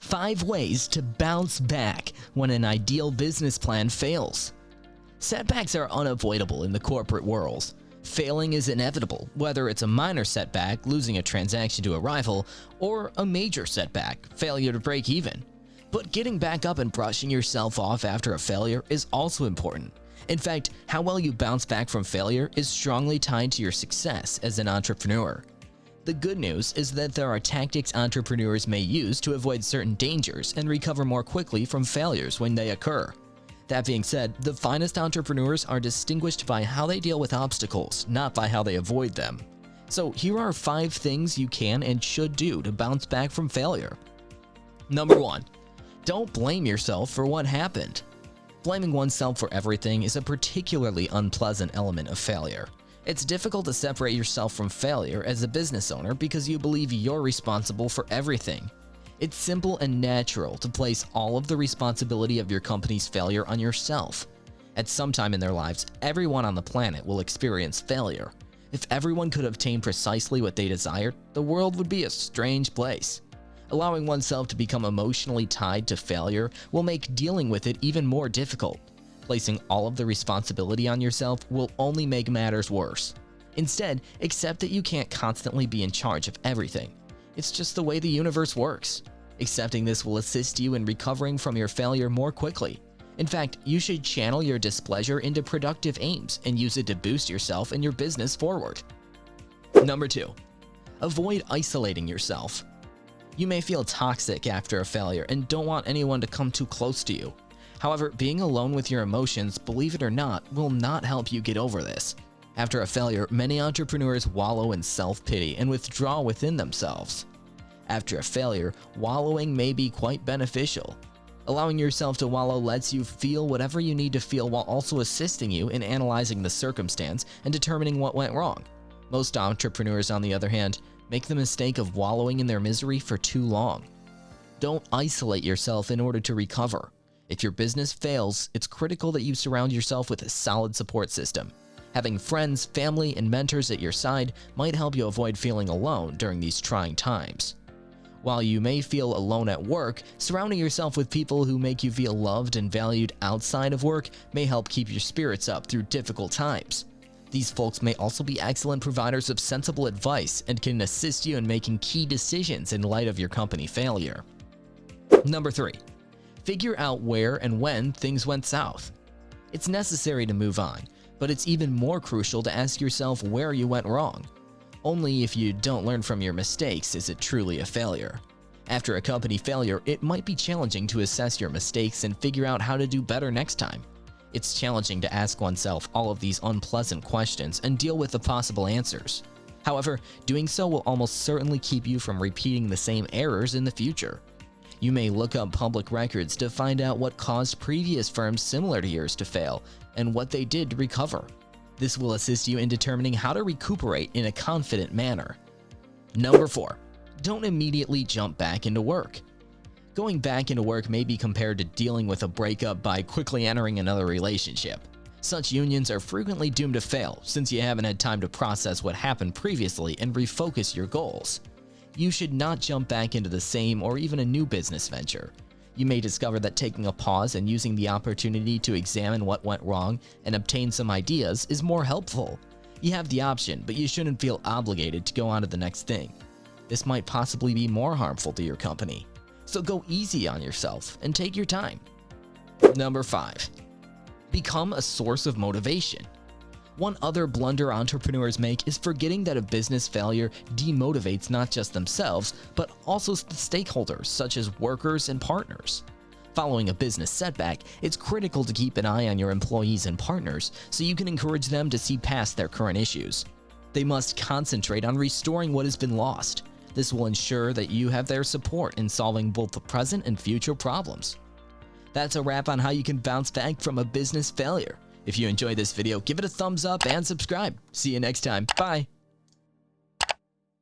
5 ways to bounce back when an ideal business plan fails. Setbacks are unavoidable in the corporate world. Failing is inevitable, whether it's a minor setback, losing a transaction to a rival, or a major setback, failure to break even. But getting back up and brushing yourself off after a failure is also important. In fact, how well you bounce back from failure is strongly tied to your success as an entrepreneur. The good news is that there are tactics entrepreneurs may use to avoid certain dangers and recover more quickly from failures when they occur. That being said, the finest entrepreneurs are distinguished by how they deal with obstacles, not by how they avoid them. So here are 5 things you can and should do to bounce back from failure. Number 1. Don't blame yourself for what happened. Blaming oneself for everything is a particularly unpleasant element of failure. It's difficult to separate yourself from failure as a business owner because you believe you're responsible for everything. It's simple and natural to place all of the responsibility of your company's failure on yourself. At some time in their lives, everyone on the planet will experience failure. If everyone could obtain precisely what they desired, the world would be a strange place. Allowing oneself to become emotionally tied to failure will make dealing with it even more difficult. Placing all of the responsibility on yourself will only make matters worse. Instead, accept that you can't constantly be in charge of everything. It's just the way the universe works. Accepting this will assist you in recovering from your failure more quickly. In fact, you should channel your displeasure into productive aims and use it to boost yourself and your business forward. Number 2. Avoid isolating yourself. You may feel toxic after a failure and don't want anyone to come too close to you. However, being alone with your emotions, believe it or not, will not help you get over this. After a failure, many entrepreneurs wallow in self-pity and withdraw within themselves. After a failure, wallowing may be quite beneficial. Allowing yourself to wallow lets you feel whatever you need to feel while also assisting you in analyzing the circumstance and determining what went wrong. Most entrepreneurs, on the other hand, make the mistake of wallowing in their misery for too long. Don't isolate yourself in order to recover. If your business fails, it's critical that you surround yourself with a solid support system. Having friends, family, and mentors at your side might help you avoid feeling alone during these trying times. While you may feel alone at work, surrounding yourself with people who make you feel loved and valued outside of work may help keep your spirits up through difficult times. These folks may also be excellent providers of sensible advice and can assist you in making key decisions in light of your company failure. Number 3. Figure out where and when things went south. It's necessary to move on, but it's even more crucial to ask yourself where you went wrong. Only if you don't learn from your mistakes is it truly a failure. After a company failure, it might be challenging to assess your mistakes and figure out how to do better next time. It's challenging to ask oneself all of these unpleasant questions and deal with the possible answers. However, doing so will almost certainly keep you from repeating the same errors in the future. You may look up public records to find out what caused previous firms similar to yours to fail and what they did to recover. This will assist you in determining how to recuperate in a confident manner. Number 4. Don't immediately jump back into work. Going back into work may be compared to dealing with a breakup by quickly entering another relationship. Such unions are frequently doomed to fail since you haven't had time to process what happened previously and refocus your goals. You should not jump back into the same or even a new business venture. You may discover that taking a pause and using the opportunity to examine what went wrong and obtain some ideas is more helpful. You have the option, but you shouldn't feel obligated to go on to the next thing. This might possibly be more harmful to your company. So go easy on yourself and take your time. Number 5. Become a source of motivation. One other blunder entrepreneurs make is forgetting that a business failure demotivates not just themselves, but also the stakeholders such as workers and partners. Following a business setback, it's critical to keep an eye on your employees and partners so you can encourage them to see past their current issues. They must concentrate on restoring what has been lost. This will ensure that you have their support in solving both the present and future problems. That's a wrap on how you can bounce back from a business failure. If you enjoyed this video, give it a thumbs up and subscribe. See you next time. Bye.